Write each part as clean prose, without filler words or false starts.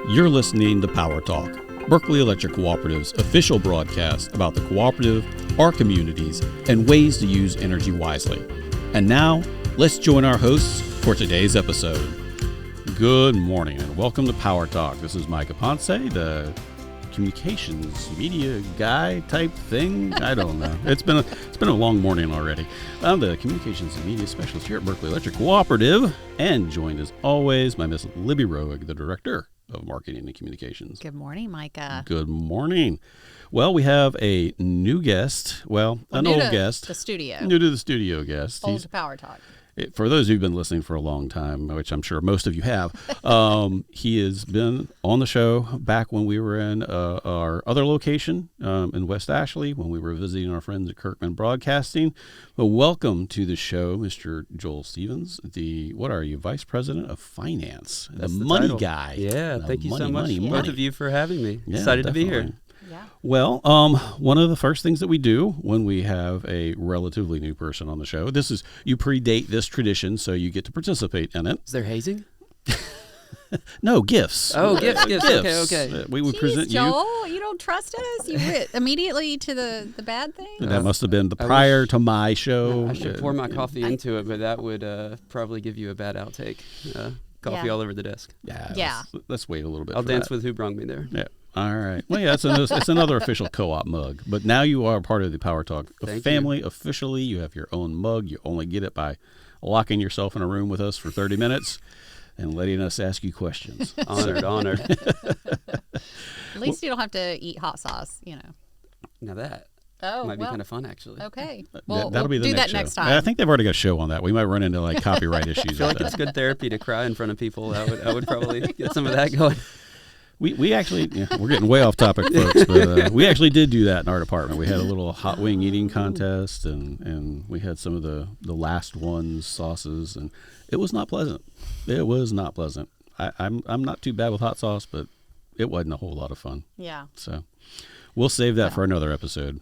You're listening to Power Talk, Berkeley Electric Cooperative's official broadcast about the cooperative, our communities, and ways to use energy wisely. And now, let's join our hosts for today's episode. Good morning and welcome to Power Talk. This is Micah Ponce, the communications media guy type thing. I don't know. It's been a long morning already. I'm the communications and media specialist here at Berkeley Electric Cooperative, and joined as always by Miss Libby Roeg, the director of marketing and communications. Good morning, Micah. Good morning. Well, we have a new guest. Well, an old guest. The studio. New to the studio guest. Old to Power Talk. For those who've been listening for a long time, which I'm sure most of you have, he has been on the show back when we were in our other location in West Ashley, when we were visiting our friends at Kirkman Broadcasting. But welcome to the show, Mr. Joel Stevens, what are you, Vice President of Finance, That's the money title. Guy. Yeah, thank you so much, both of you, for having me. Yeah, Excited definitely. to be here. Yeah. Well, one of the first things that we do when we have a relatively new person on the show, you predate this tradition, so you get to participate in it. Is there hazing? No, gifts. Oh, gifts. Okay. We would Jeez, present Joel, you don't trust us? You went immediately to the bad thing? That must have been prior to my show. I should pour my coffee into it, but that would probably give you a bad outtake. Coffee all over the desk. Yeah. Let's wait a little bit. I'll for dance that. with who brung me there. Yeah. All right. Well, yeah, it's another official co-op mug. But now you are part of the Power Talk family officially. You have your own mug. You only get it by locking yourself in a room with us for 30 minutes and letting us ask you questions. Honored. At least you don't have to eat hot sauce, Now that might be kind of fun, actually. Okay. Well, that'll be the do next that show. next time. I think they've already got a show on that. We might run into like copyright issues. I feel like it's good therapy to cry in front of people. I would probably get some of that going. We actually, we're getting way off topic, folks, but we actually did do that in our department. We had a little hot wing eating contest, and we had some of the last ones, sauces, and it was not pleasant. It was not pleasant. I'm not too bad with hot sauce, but it wasn't a whole lot of fun. Yeah. So we'll save that for another episode.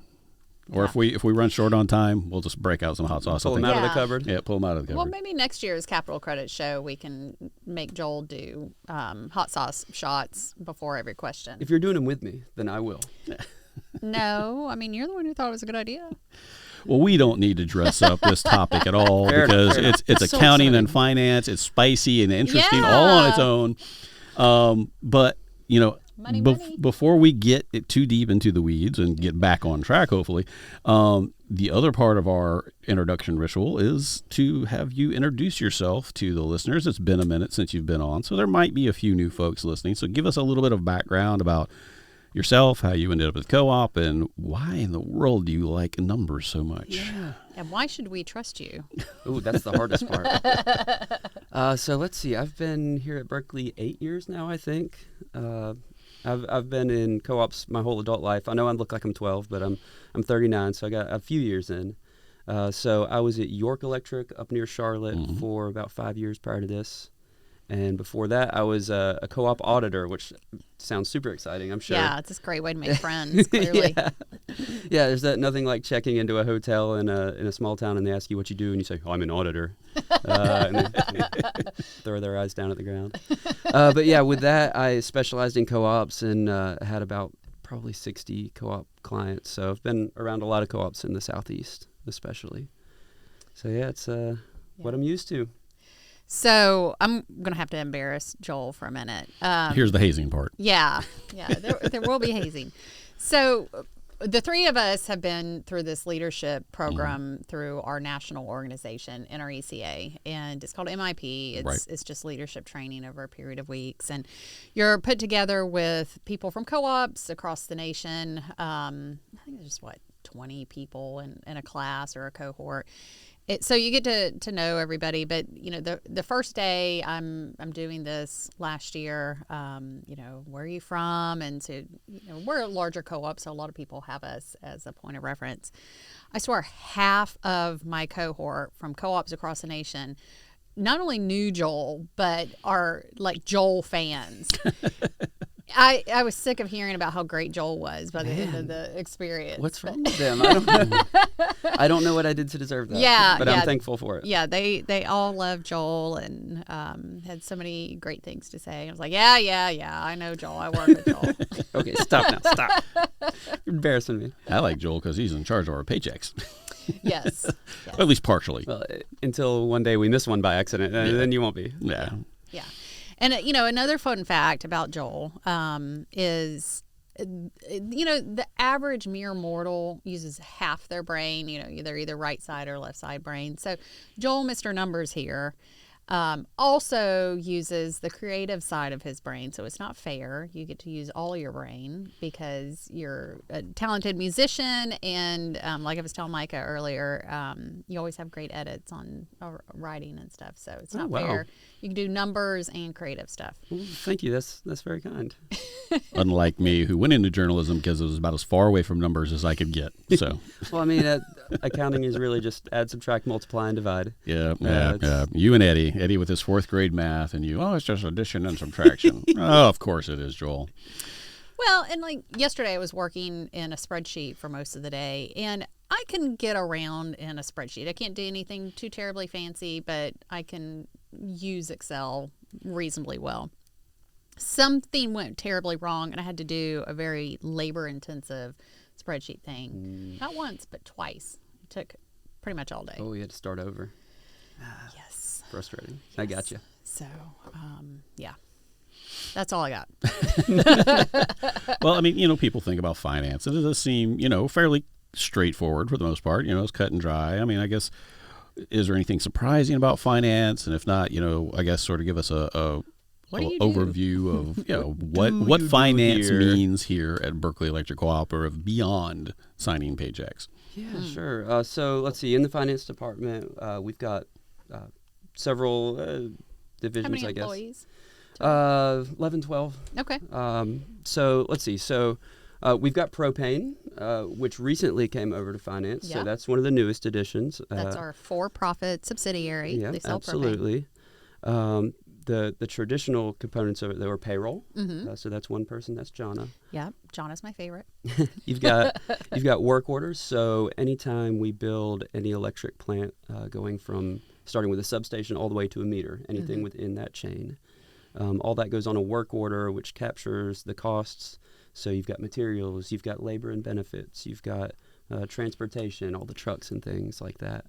Or if we run short on time, we'll just break out some hot sauce. Pull them out of the cupboard. Yeah, pull them out of the cupboard. Well, maybe next year's Capital Credit show, we can make Joel do hot sauce shots before every question. If you're doing them with me, then I will. No, I mean, you're the one who thought it was a good idea. Well, we don't need to dress up this topic at all because it's accounting so and finance. It's spicy and interesting Yeah. all on its own. But, Money. before we get too deep into the weeds and get back on track, hopefully, the other part of our introduction ritual is to have you introduce yourself to the listeners. It's been a minute since you've been on, so there might be a few new folks listening. So give us a little bit of background about yourself, how you ended up with co-op, and why in the world do you like numbers so much? Yeah. And why should we trust you? Ooh, that's the hardest part. So let's see. I've been here at Berkeley 8 years now, I think. I've been in co-ops my whole adult life. I know I look like I'm 12, but I'm 39, so I got a few years in. So I was at York Electric up near Charlotte for about 5 years prior to this. And before that, I was a co-op auditor, which sounds super exciting, I'm sure. Yeah, it's a great way to make friends, clearly. Yeah, there's nothing like checking into a hotel in a small town and they ask you what you do and you say, I'm an auditor. And they throw their eyes down at the ground. But yeah, with that, I specialized in co-ops and had about probably 60 co-op clients. So I've been around a lot of co-ops in the Southeast, especially. So yeah, it's what I'm used to. So I'm going to have to embarrass Joel for a minute. Here's the hazing part. Yeah, there will be hazing. So the three of us have been through this leadership program through our national organization, NRECA, and it's called MIP. It's just leadership training over a period of weeks. And you're put together with people from co-ops across the nation. I think there's 20 people in a class or a cohort. So you get to know everybody, but the first day I'm doing this last year. Where are you from? And so we're a larger co-op, so a lot of people have us as a point of reference. I swear half of my cohort from co-ops across the nation not only knew Joel, but are like Joel fans. I was sick of hearing about how great Joel was by the end of the experience. What's wrong with them? I don't know. I don't know what I did to deserve that. But I'm thankful for it. Yeah, they all loved Joel and had so many great things to say. I was like, yeah, I know Joel. I work with Joel. Okay, stop now. Stop. You're embarrassing me. I like Joel because he's in charge of our paychecks. Yes. At least partially. Well, until one day we miss one by accident, and then you won't be. Yeah. Yeah. And, another fun fact about Joel is, the average mere mortal uses half their brain, they're either right side or left side brain. So Joel, Mr. Numbers here, also uses the creative side of his brain. So it's not fair. You get to use all your brain because you're a talented musician. And like I was telling Micah earlier, you always have great edits on writing and stuff. So it's not fair. You can do numbers and creative stuff. Well, thank you. That's very kind. Unlike me, who went into journalism because it was about as far away from numbers as I could get. So, well, I mean, accounting is really just add, subtract, multiply, and divide. Yeah. You and Eddie with his 4th grade math, and you, it's just addition and subtraction. Oh, of course it is, Joel. Well, and like yesterday, I was working in a spreadsheet for most of the day, and I can get around in a spreadsheet. I can't do anything too terribly fancy, but I can use Excel reasonably well. Something went terribly wrong, and I had to do a very labor-intensive spreadsheet thing. Not once, but twice. It took pretty much all day. Oh, you had to start over. Yes. Frustrating. Yes. I got you. So, yeah. That's all I got. Well, I mean, people think about finance, and it does seem, fairly straightforward for the most part. It's cut and dry. I mean, I guess, is there anything surprising about finance? And if not, I guess sort of give us a overview of what finance means here at Berkeley Electric Cooperative beyond signing paychecks. Yeah, sure. So let's see. In the finance department, we've got several divisions, How many I guess. employees? 11, 12. Okay. So let's see. So we've got propane, which recently came over to finance. Yeah. So that's one of the newest additions. That's our for-profit subsidiary. Yeah, They sell absolutely. The traditional components of it, they were payroll. Mm-hmm. So that's one person. That's Jonna. Yeah, Jonna's my favorite. You've got work orders. So anytime we build any electric plant, going from starting with a substation all the way to a meter, anything within that chain, all that goes on a work order, which captures the costs. So you've got materials, you've got labor and benefits, you've got transportation, all the trucks and things like that.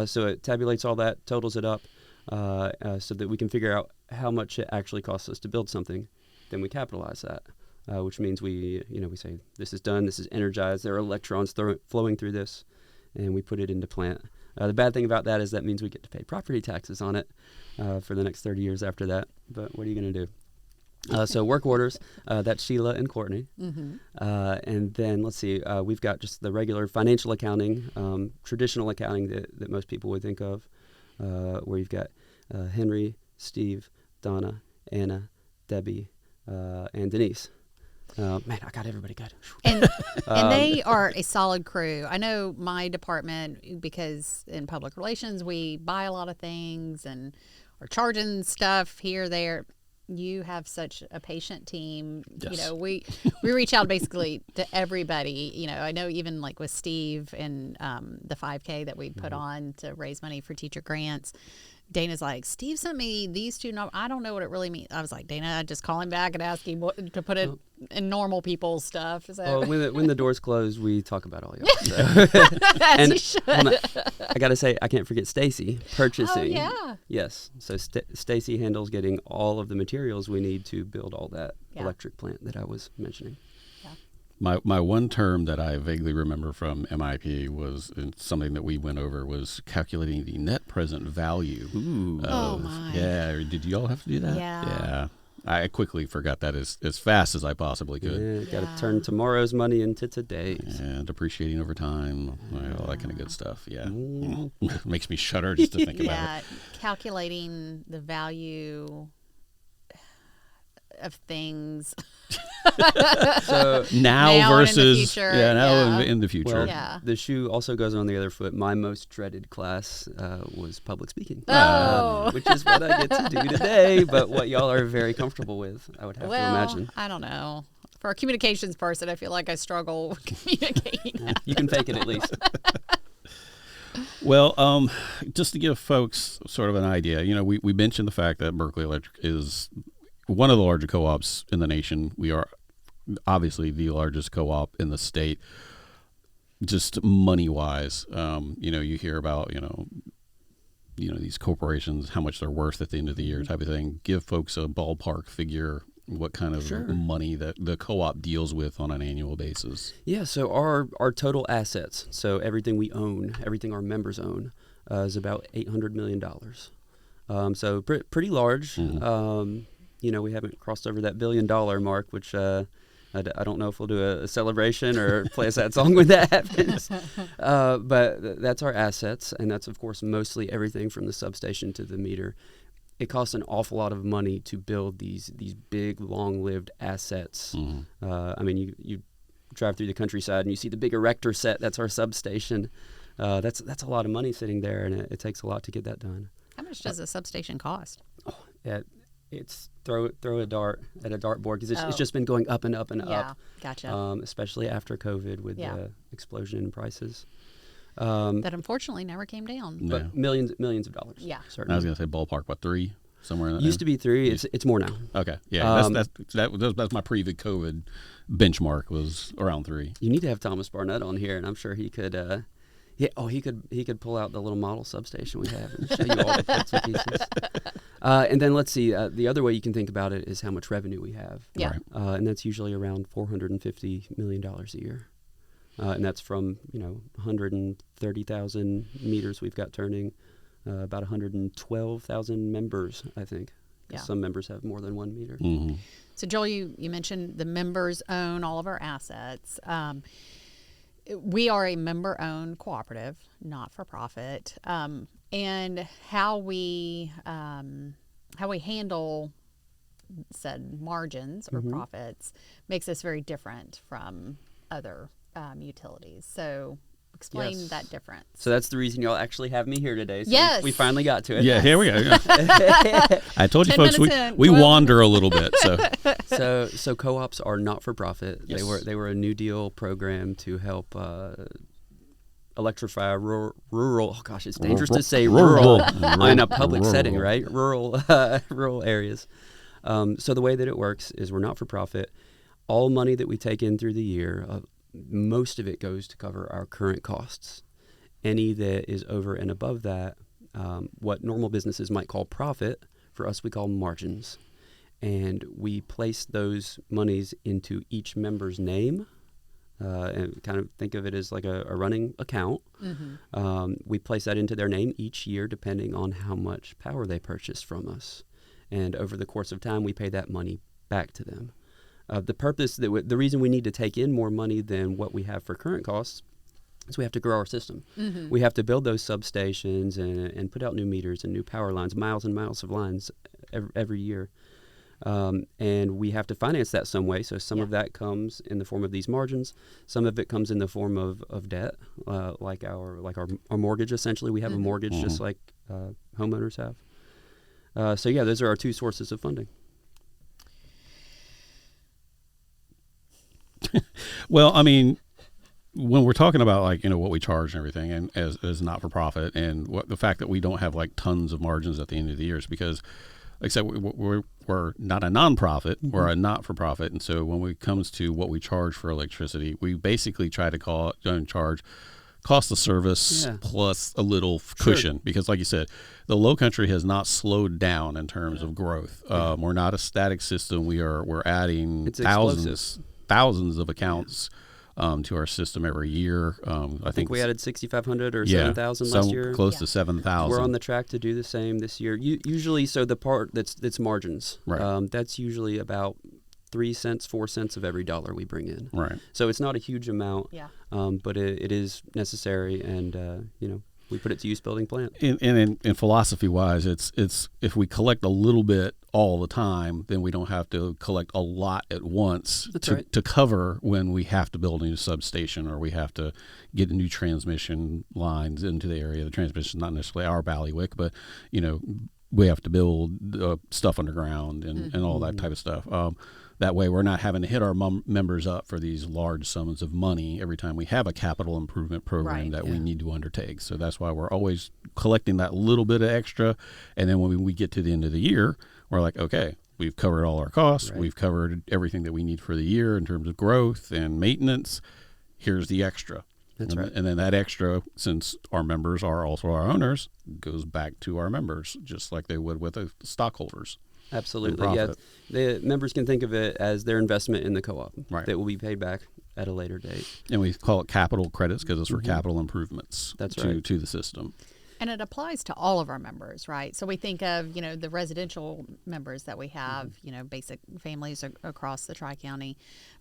So it tabulates all that, totals it up, so that we can figure out how much it actually costs us to build something. Then we capitalize that, which means we say this is done, this is energized, there are electrons flowing through this, and we put it into plant. The bad thing about that is that means we get to pay property taxes on it for the next 30 years after that. But what are you going to do? So work orders, that's Sheila and Courtney. And then let's see, we've got just the regular financial accounting, traditional accounting that most people would think of, where you've got Henry, Steve, Donna, Anna, Debbie, and Denise. Man, I got everybody good. And they are a solid crew. I know my department, because in public relations, we buy a lot of things and are charging stuff here, there. You have such a patient team. Yes. We reach out basically to everybody. I know even like with Steve and the 5K that we put on to raise money for teacher grants. Dana's like, Steve sent me these two numbers. I don't know what it really means. I was like, Dana, I'd just call him back and ask him to put it in normal people's stuff. So. Well, when the doors close, we talk about all y'all. So. As you should. I got to say, I can't forget Stacy, purchasing. Oh, yeah. Yes. So Stacy handles getting all of the materials we need to build all that electric plant that I was mentioning. My one term that I vaguely remember from MIP was something that we went over was calculating the net present value. Ooh. Oh, my. Yeah. Did you all have to do that? Yeah. I quickly forgot that as fast as I possibly could. Yeah, got to turn tomorrow's money into today's. Yeah, depreciating over time, all that kind of good stuff. Yeah. Makes me shudder just to think about it. Calculating the value of things. So now and in the versus future, now yeah. in the future. well, Yeah. the shoe also goes on the other foot. My most dreaded class was public speaking, Oh. which is what I get to do today, but what y'all are very comfortable with, I would have to imagine. I don't know. For a communications person, I feel like I struggle with communicating. You can fake it at least. Well, just to give folks sort of an idea, we mentioned the fact that Berkeley Electric is one of the larger co-ops in the nation. We are obviously the largest co-op in the state, just money-wise. You hear about, these corporations, how much they're worth at the end of the year type of thing. Give folks a ballpark figure, what kind of money that the co-op deals with on an annual basis. Yeah, so our total assets, so everything we own, everything our members own, is about $800 million. So pretty large. Mm-hmm. We haven't crossed over that $1 billion mark, which I don't know if we'll do a celebration or play a sad song when that happens. But that's our assets, and that's, of course, mostly everything from the substation to the meter. It costs an awful lot of money to build these big, long-lived assets. Mm-hmm. You drive through the countryside and you see the big erector set. That's our substation. That's a lot of money sitting there, and it takes a lot to get that done. How much does a substation cost? It's throw a dart at a dartboard because it's just been going up and up and Yeah, up. gotcha. Especially after COVID with the explosion in prices. That unfortunately never came down. No. But millions of dollars. Yeah. Certainly. I was going to say ballpark, what, 3? Somewhere in that. Used to be 3. It's more now. Okay. Yeah. That's my pre-COVID benchmark was around 3. You need to have Thomas Barnett on here, and I'm sure he could. He could pull out the little model substation we have and show you all the bits and pieces. And then let's see. The other way you can think about it is how much revenue we have. Yeah. Right. And that's usually around $450 million a year. And that's from 130,000 meters we've got turning, about 112,000 members, I think. Yeah. Some members have more than one meter. Mm-hmm. So Joel, you mentioned the members own all of our assets. We are a member-owned cooperative, not for profit, and how we handle said margins or profits makes us very different from other utilities. So explain that difference. So that's the reason y'all actually have me here today. So Yes. we finally got to it. Yeah, here we go. I told you 10 folks, minutes we in. wander a little bit. So co-ops are not for profit. Yes. They were a New Deal program to help electrify rural. Oh gosh, it's dangerous to say rural in a public setting, right? Rural areas. So the way that it works is we're not for profit. All money that we take in through the year, most of it goes to cover our current costs. Any that is over and above that, what normal businesses might call profit, for us we call margins. And we place those monies into each member's name, and kind of think of it as like a running account. Mm-hmm. We place that into their name each year depending on how much power they purchase from us. And over the course of time, we pay that money back to them. The reason we need to take in more money than what we have for current costs is we have to grow our system. Mm-hmm. We have to build those substations and put out new meters and new power lines, miles and miles of lines every year. And we have to finance that some way. So some of that comes in the form of these margins. Some of it comes in the form of debt, like our mortgage. Essentially, we have a mortgage just like homeowners have. So those are our two sources of funding. Well, I mean, when we're talking about what we charge and everything, and as not for profit, and the fact that we don't have tons of margins at the end of the year is because, like I said, we're not a nonprofit, we're a not for profit, and so when it comes to what we charge for electricity, we basically try to charge cost of service plus a little cushion, because like you said, the Low Country has not slowed down in terms of growth. We're not a static system. We're adding thousands of accounts to our system every year. I think we added 6,500 or 7,000 last year. Close to 7,000. We're on the track to do the same this year. Usually, so the part that's margins, right. That's usually about 3 cents, 4 cents of every dollar we bring in. Right. So it's not a huge amount, but it is necessary, and we put it to use building plant. And in philosophy-wise, it's if we collect a little bit all the time, then we don't have to collect a lot at once to cover when we have to build a new substation or we have to get new transmission lines into the area. The transmission is not necessarily our bailiwick, but, we have to build stuff underground and all that type of stuff. That way we're not having to hit our members up for these large sums of money every time we have a capital improvement program that we need to undertake. So that's why we're always collecting that little bit of extra. And then when we get to the end of the year, we're like, okay, we've covered all our costs. We've covered everything that we need for the year in terms of growth and maintenance. Here's the extra. That's right. And then that extra, since our members are also our owners, goes back to our members, just like they would with the stockholders. Absolutely, yeah. The members can think of it as their investment in the co-op that will be paid back at a later date. And we call it capital credits because it's for capital improvements to the system. And it applies to all of our members, right? So we think of, the residential members that we have, basic families across the Tri-County,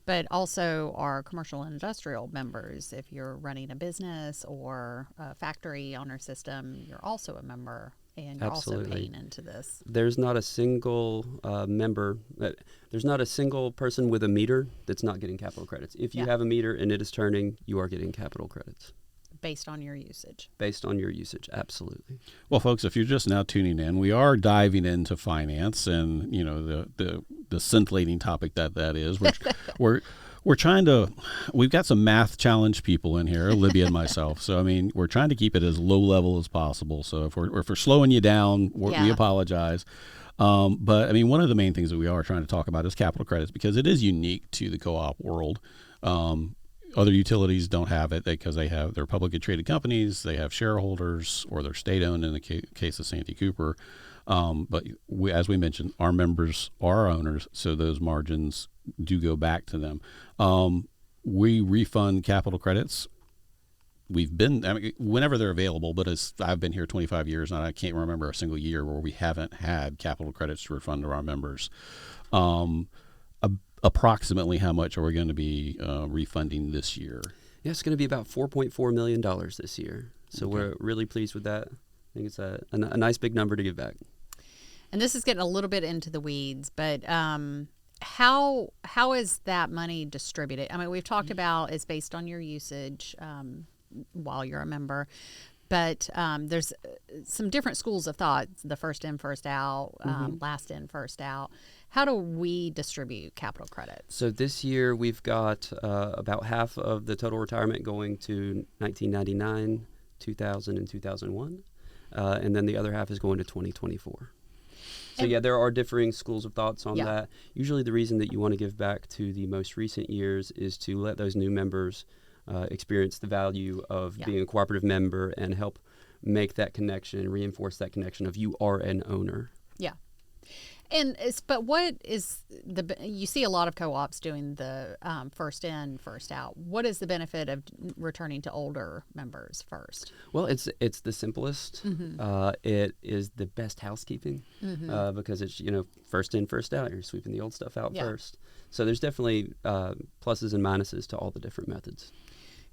but also our commercial and industrial members. If you're running a business or a factory on our system, you're also a member. And you're also paying into this. There's not a single member, there's not a single person with a meter that's not getting capital credits. If you have a meter and it is turning, you are getting capital credits. Based on your usage. Based on your usage, absolutely. Well, folks, if you're just now tuning in, we are diving into finance and, the scintillating topic that is. We're trying to, we've got some math challenge people in here, Libby and myself. So, we're trying to keep it as low level as possible. So if we're slowing you down, we apologize. But one of the main things that we are trying to talk about is capital credits because it is unique to the co-op world. Other utilities don't have it because they're publicly traded companies. They have shareholders or they're state owned in the case of Santee Cooper. But as we mentioned, our members are owners, so those margins do go back to them. We refund capital credits. Whenever they're available, but I've been here 25 years and I can't remember a single year where we haven't had capital credits to refund to our members. Approximately how much are we going to be refunding this year? Yeah, it's going to be about $4.4 million this year. So we're really pleased with that. I think it's a nice big number to give back. And this is getting a little bit into the weeds, but how is that money distributed? We've talked about it's based on your usage while you're a member, but there's some different schools of thought, the first in, first out, last in, first out. How do we distribute capital credits? So this year we've got about half of the total retirement going to 1999, 2000, and 2001. And then the other half is going to 2024. So there are differing schools of thoughts on that. Usually the reason that you want to give back to the most recent years is to let those new members experience the value of being a cooperative member and help make that connection and reinforce that connection of you are an owner. Yeah. But what is you see a lot of co-ops doing the first in, first out. What is the benefit of returning to older members first? Well, it's the simplest. It is the best housekeeping because it's, first in, first out. You're sweeping the old stuff out first. So there's definitely pluses and minuses to all the different methods.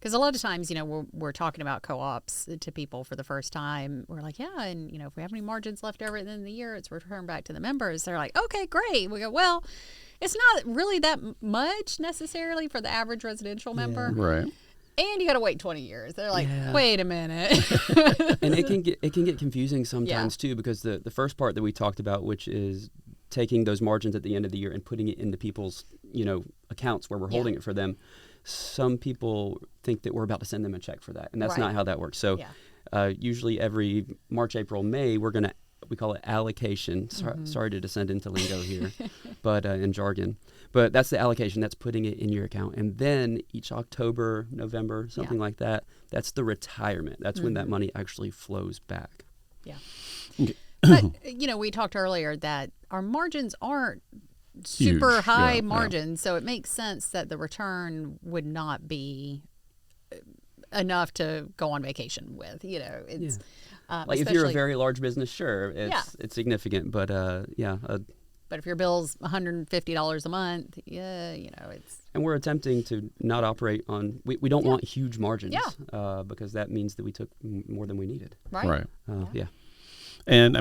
Because a lot of times, we're talking about co-ops to people for the first time. We're like, and, if we have any margins left over at the end of the year, it's returned back to the members. They're like, okay, great. We go, well, it's not really that much necessarily for the average residential member. Right. And you got to wait 20 years. They're like, wait a minute. And it can get confusing sometimes, too, because the first part that we talked about, which is taking those margins at the end of the year and putting it into people's, accounts where we're holding it for them. Some people think that we're about to send them a check for that, and that's not how that works. So usually every March, April, May, we call it allocation. Sorry to descend into lingo here, but in jargon. But that's the allocation. That's putting it in your account. And then each October, November, something like that, that's the retirement. That's when that money actually flows back. Yeah. But, we talked earlier that our margins aren't super huge, high margins, so it makes sense that the return would not be enough to go on vacation with. It's like if you're a very large business, sure, it's significant, but but if your bill's $150 a month, it's. And we're attempting to not operate on. We don't want huge margins, because that means that we took more than we needed. Right. Yeah. And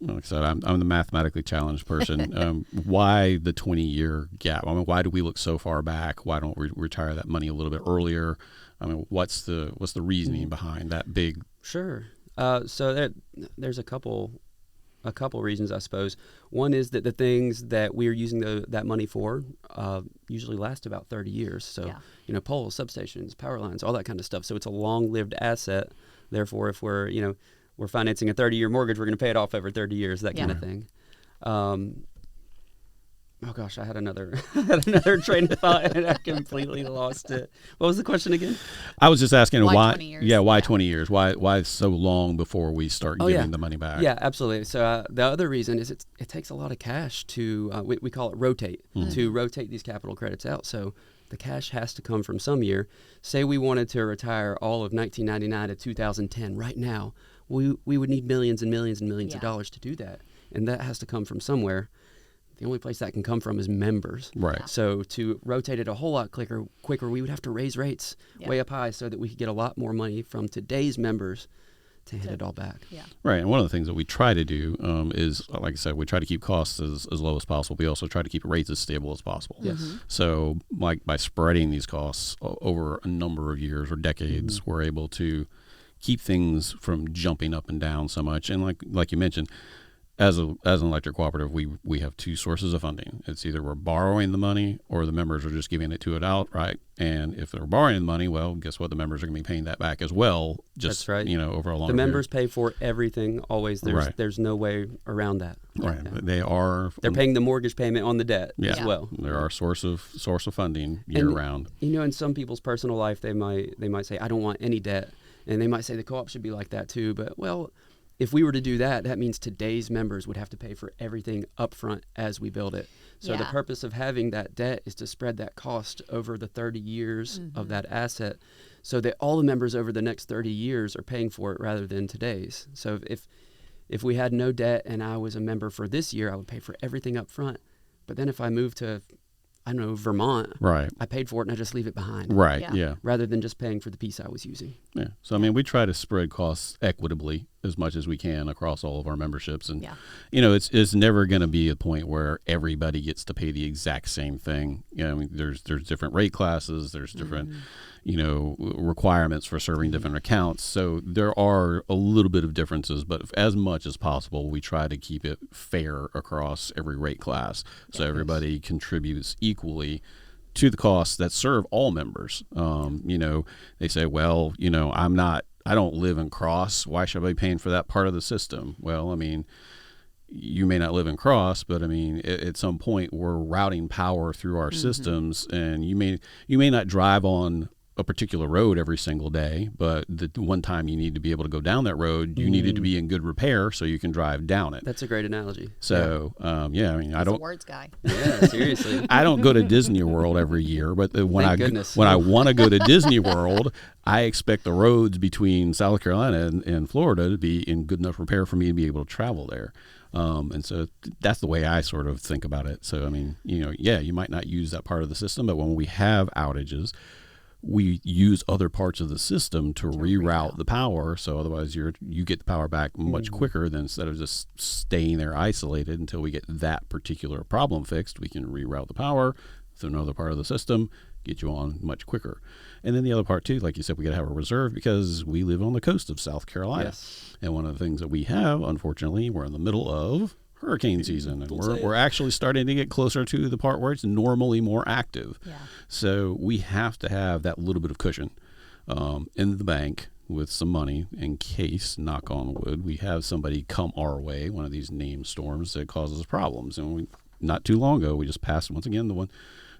like I said, I'm the mathematically challenged person. Why the 20-year gap? I mean, why do we look so far back? Why don't we retire that money a little bit earlier? I mean, what's the reasoning behind that big? Sure. So there's a couple reasons, I suppose. One is that the things that we're using that money for usually last about 30 years. So, poles, substations, power lines, all that kind of stuff. So it's a long-lived asset. Therefore, if we're financing a 30-year mortgage, we're going to pay it off over 30 years, that kind of thing. Oh gosh, I had another train of thought and I completely lost it. What was the question again? I was just asking why 20 years? Yeah, why 20 years? Why so long before we start giving the money back? Yeah, absolutely. So the other reason is it takes a lot of cash to we call it rotate, to rotate these capital credits out. So the cash has to come from some year. Say we wanted to retire all of 1999 to 2010 right now. We would need millions and millions and millions of dollars to do that. And that has to come from somewhere. The only place that can come from is members. Right. So to rotate it a whole lot quicker, we would have to raise rates way up high so that we could get a lot more money from today's members to hand it all back. Yeah. Right. And one of the things that we try to do is, like I said, we try to keep costs as low as possible. We also try to keep rates as stable as possible. Yes. So like by spreading these costs over a number of years or decades, we're able to keep things from jumping up and down so much. And like you mentioned, as an electric cooperative, we have two sources of funding. It's either we're borrowing the money or the members are just giving it to it outright. And if they're borrowing the money, well, guess what? The members are going to be paying that back as well. Just, that's right. Over a long. The members pay for everything always. There's no way around that. Right. Yeah. They're paying the mortgage payment on the debt as well. They're our source of funding year round. In some people's personal life, they might say, I don't want any debt, and they might say the co-op should be like that too. But if we were to do that, that means today's members would have to pay for everything up front as we build it. So the purpose of having that debt is to spread that cost over the 30 years of that asset so that all the members over the next 30 years are paying for it rather than today's. So if we had no debt and I was a member for this year, I would pay for everything up front. But then if I moved to, I don't know, Vermont, right, I paid for it and I just leave it behind. Right, yeah. Rather than just paying for the piece I was using. Yeah. So, I mean, we try to spread costs equitably as much as we can across all of our memberships. And, it's never going to be a point where everybody gets to pay the exact same thing. There's different rate classes. There's different, requirements for serving different accounts. So there are a little bit of differences, but as much as possible, we try to keep it fair across every rate class. So everybody contributes equally to the costs that serve all members. They say, well, I don't live in Cross. Why should I be paying for that part of the system? Well, I mean, you may not live in Cross, but I mean, at some point we're routing power through our systems, and you may not drive on a particular road every single day, but the one time you need to be able to go down that road, you needed to be in good repair so you can drive down it. That's a great analogy. So, I mean, I don't. He's a words guy. Yeah, seriously. I don't go to Disney World every year, but when I want to go to Disney World, I expect the roads between South Carolina and Florida to be in good enough repair for me to be able to travel there. And so that's the way I sort of think about it. So, I mean, you might not use that part of the system, but when we have outages, we use other parts of the system to reroute the power. So otherwise you get the power back much quicker than instead of just staying there isolated until we get that particular problem fixed. We can reroute the power to another part of the system, get you on much quicker. And then the other part too, like you said, we got to have a reserve because we live on the coast of South Carolina. Yes. And one of the things that we have, unfortunately, we're in the middle of hurricane season, and we're actually starting to get closer to the part where it's normally more active. Yeah. So we have to have that little bit of cushion in the bank with some money in case, knock on wood, we have somebody come our way, one of these named storms that causes problems. And not too long ago, we just passed once again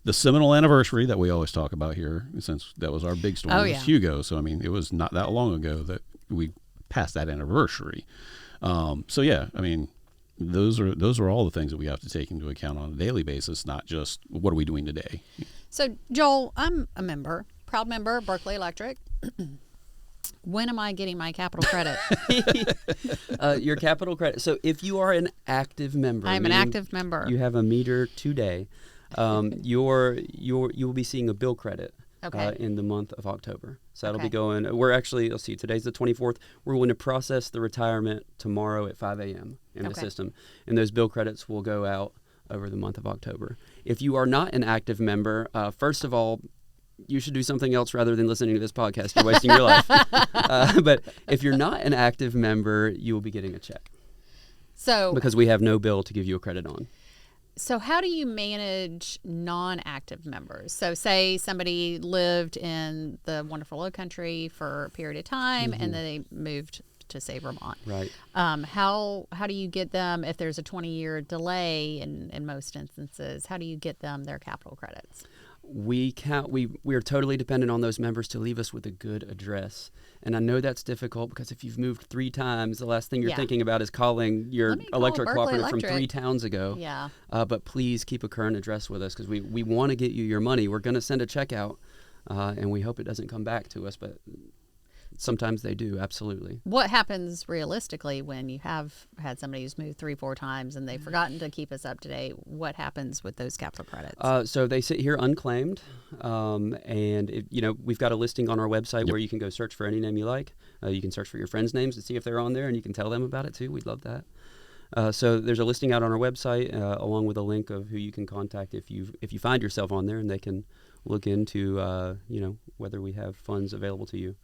the seminal anniversary that we always talk about here, since that was our big storm. It was Hugo. So I mean, it was not that long ago that we passed that anniversary. So yeah, I mean, those are all the things that we have to take into account on a daily basis, not just what are we doing today. So Joel, I'm a member, proud member of Berkeley Electric. When am I getting my capital credit? Your capital credit. So if you are an active member, I'm an active member. You have a meter today. You will be seeing a bill credit. in the month of October. So that'll Okay. be going. We're actually, let's see, today's the 24th. We're going to process the retirement tomorrow at 5 a.m. in the Okay. system. And those bill credits will go out over the month of October. If you are not an active member, first of all, you should do something else rather than listening to this podcast. You're wasting your life. But if you're not an active member, you will be getting a check So, because we have no bill to give you a credit on. so how do you manage non-active members? So say somebody lived in the wonderful Low Country for a period of time and then they moved to, say, Vermont. Right. How do you get them, if there's a 20-year delay in most instances, how do you get them their capital credits? We are totally dependent on those members to leave us with a good address. And I know that's difficult because if you've moved 3 times, the last thing you're Yeah. thinking about is calling your Let me call electric Berkeley cooperative from Electric. 3 towns ago. Yeah. But please keep a current address with us because we want to get you your money. We're going to send a check out, and we hope it doesn't come back to us, but sometimes they do, absolutely. What happens realistically when you have had somebody who's moved 3-4 times and they've forgotten to keep us up to date? What happens with those capital credits? So they sit here unclaimed, and we've got a listing on our website where you can go search for any name you like. You can search for your friends' names to see if they're on there, and you can tell them about it too. We'd love that. So there's a listing out on our website along with a link of who you can contact if you find yourself on there, and they can look into whether we have funds available to you.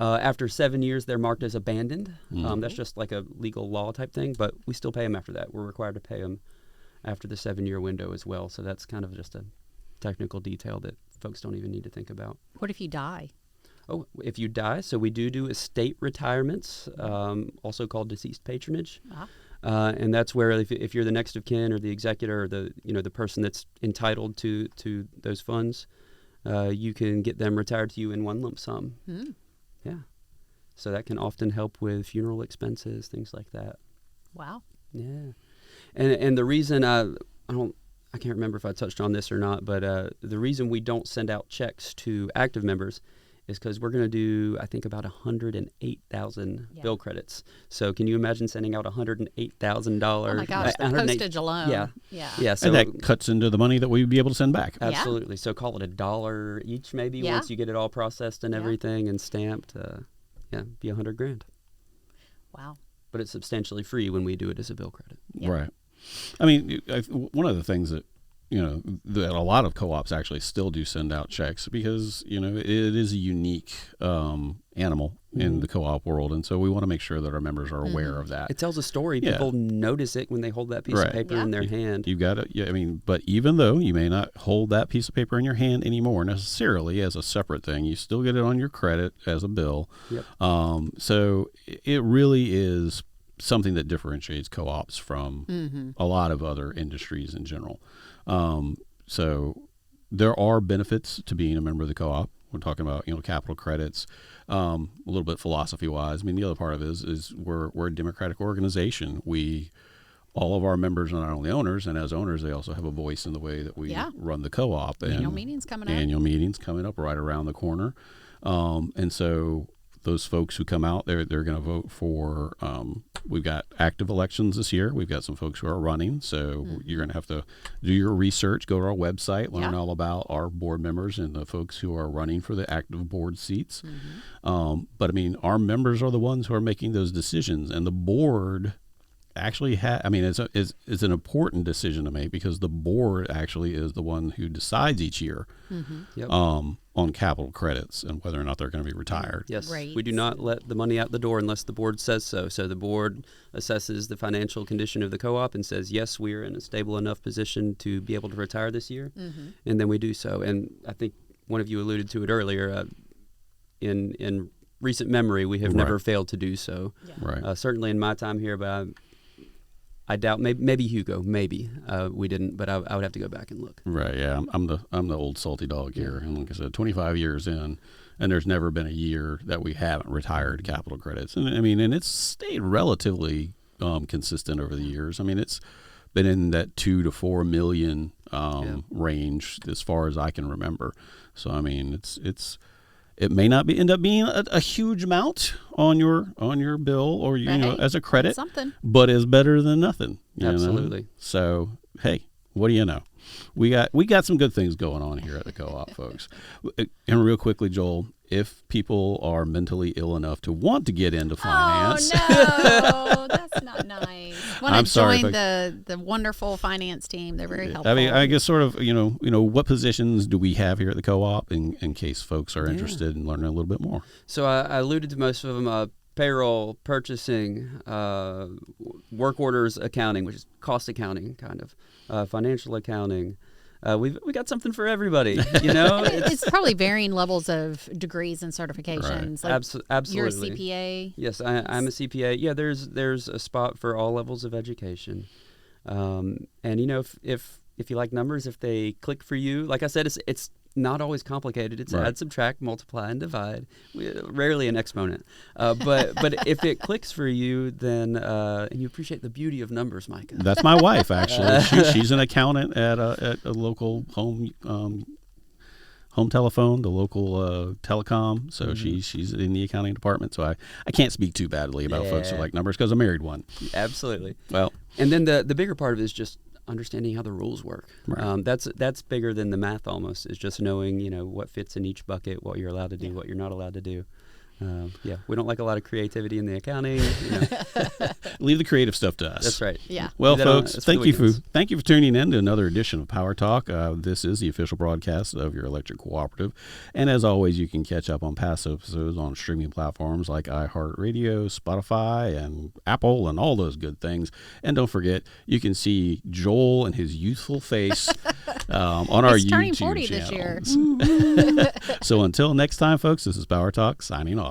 After 7 years, they're marked as abandoned. That's just like a legal law type thing, but we still pay them after that. We're required to pay them after the 7-year window as well. So that's kind of just a technical detail that folks don't even need to think about. What if you die? Oh, if you die, so we do estate retirements, also called deceased patronage. And that's where if you're the next of kin or the executor or the person that's entitled to those funds, you can get them retired to you in one lump sum. Yeah. So that can often help with funeral expenses, things like that. Wow. Yeah. And the reason I can't remember if I touched on this or not, but the reason we don't send out checks to active members is because we're going to do, I think, about 108,000 bill credits. So can you imagine sending out $108,000? Oh my gosh, the postage alone. Yeah. So and that cuts into the money that we'd be able to send back. Absolutely. So call it $1 each, maybe once you get it all processed and everything and stamped. Be $100,000. Wow. But it's substantially free when we do it as a bill credit. Yeah. Right. I mean, one of the things that that a lot of co-ops actually still do send out checks because it is a unique animal in the co-op world, and so we want to make sure that our members are aware of that. It tells a story. People notice it when they hold that piece of paper in their hand. You've got to. But even though you may not hold that piece of paper in your hand anymore necessarily as a separate thing, you still get it on your credit as a bill. Yep. So it really is something that differentiates co-ops from a lot of other industries in general. So there are benefits to being a member of the co-op. We're talking about, capital credits, a little bit philosophy-wise. I mean, the other part of it is we're a democratic organization. All of our members are not only owners, and as owners, they also have a voice in the way that we run the co-op. Annual meetings coming up. Annual meetings coming up right around the corner. And so those folks who come out, they're going to vote for, we've got active elections this year. We've got some folks who are running. So you're going to have to do your research, go to our website, learn all about our board members and the folks who are running for the active board seats. But I mean, our members are the ones who are making those decisions, and the board actually it's an important decision to make because the board actually is the one who decides each year on capital credits and whether or not they're going to be retired. Yes, Right. we do not let the money out the door unless the board says so. So the board assesses the financial condition of the co-op and says, yes, we are in a stable enough position to be able to retire this year, and then we do so. And I think one of you alluded to it earlier. In recent memory, we have never failed to do so. Yeah. Right. Certainly in my time here, but I doubt maybe Hugo, we didn't, but I would have to go back and look. Right. Yeah. I'm the old salty dog here, and like I said, 25 years in, and there's never been a year that we haven't retired capital credits, and I mean, and it's stayed relatively consistent over the years. I mean, it's been in that 2 to 4 million range as far as I can remember. So I mean, it may not end up being a huge amount on your bill or as a credit, something, but is better than nothing. You Absolutely. know? So hey, what do you know? we got some good things going on here at the co-op, folks. And real quickly, Joel, if people are mentally ill enough to want to get into finance, oh no, that's not nice. Want I'm to sorry, join the wonderful finance team? They're very helpful. I mean, I guess sort of, what positions do we have here at the co-op in case folks are interested in learning a little bit more? So I alluded to most of them. Payroll, purchasing, work orders accounting, which is cost accounting, kind of, financial accounting. We got something for everybody, It's probably varying levels of degrees and certifications. Right. Like Absolutely. You're a CPA. Yes, I'm a CPA. Yeah, there's a spot for all levels of education. And if you like numbers, if they click for you, like I said, it's not always complicated. It's add, subtract, multiply, and divide. Rarely an exponent. But if it clicks for you, then and you appreciate the beauty of numbers, Micah. That's my wife, actually. She's an accountant at a local home telephone, the local telecom. So she's in the accounting department. So I can't speak too badly about folks who like numbers because I married one. Absolutely. Well, and then the bigger part of it is just understanding how the rules work. Right. That's bigger than the math almost, is just knowing, what fits in each bucket, what you're allowed to do, what you're not allowed to do. We don't like a lot of creativity in the accounting. Leave the creative stuff to us. That's right. Yeah. Well, folks, thank you for tuning in to another edition of Power Talk. This is the official broadcast of your electric cooperative, and as always, you can catch up on past episodes on streaming platforms like iHeartRadio, Spotify, and Apple, and all those good things. And don't forget, you can see Joel and his youthful face on our He's turning YouTube 40 channel. this year. So until next time, folks, this is Power Talk signing off.